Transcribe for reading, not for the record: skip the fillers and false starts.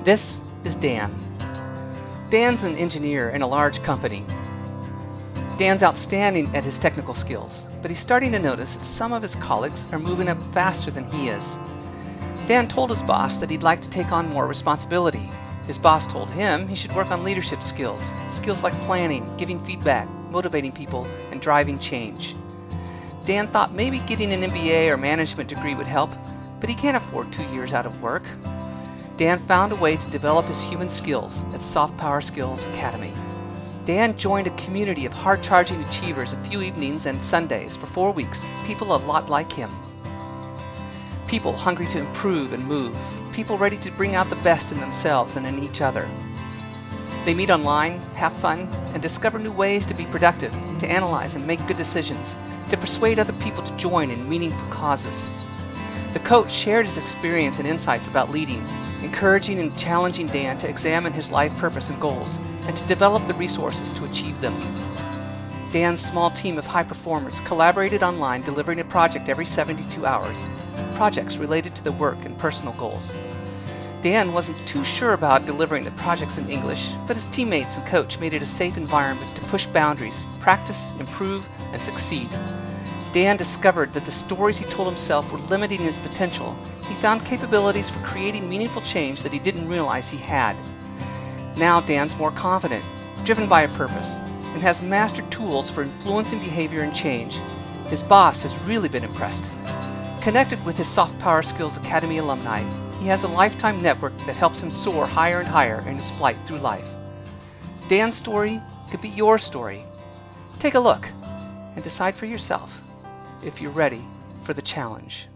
This is Dan. Dan's an engineer in a large company. Dan's outstanding at his technical skills, but he's starting to notice that some of his colleagues are moving up faster than he is. Dan told his boss that he'd like to take on more responsibility. His boss told him he should work on leadership skills, skills like planning, giving feedback, motivating people, and driving change. Dan thought maybe getting an MBA or management degree would help, but he can't afford 2 years out of work. Dan found a way to develop his human skills at Soft Power Skills Academy. Dan joined a community of hard-charging achievers a few evenings and Sundays for 4 weeks, people a lot like him. People hungry to improve and move, people ready to bring out the best in themselves and in each other. They meet online, have fun, and discover new ways to be productive, to analyze and make good decisions, to persuade other people to join in meaningful causes. The coach shared his experience and insights about leading, encouraging and challenging Dan to examine his life purpose and goals, and to develop the resources to achieve them. Dan's small team of high performers collaborated online, delivering a project every 72 hours, projects related to the work and personal goals. Dan wasn't too sure about delivering the projects in English, but his teammates and coach made it a safe environment to push boundaries, practice, improve, and succeed. Dan discovered that the stories he told himself were limiting his potential. He found capabilities for creating meaningful change that he didn't realize he had. Now Dan's more confident, driven by a purpose, and has mastered tools for influencing behavior and change. His boss has really been impressed. Connected with his Soft Power Skills Academy alumni, he has a lifetime network that helps him soar higher and higher in his flight through life. Dan's story could be your story. Take a look and decide for yourself if you're ready for the challenge.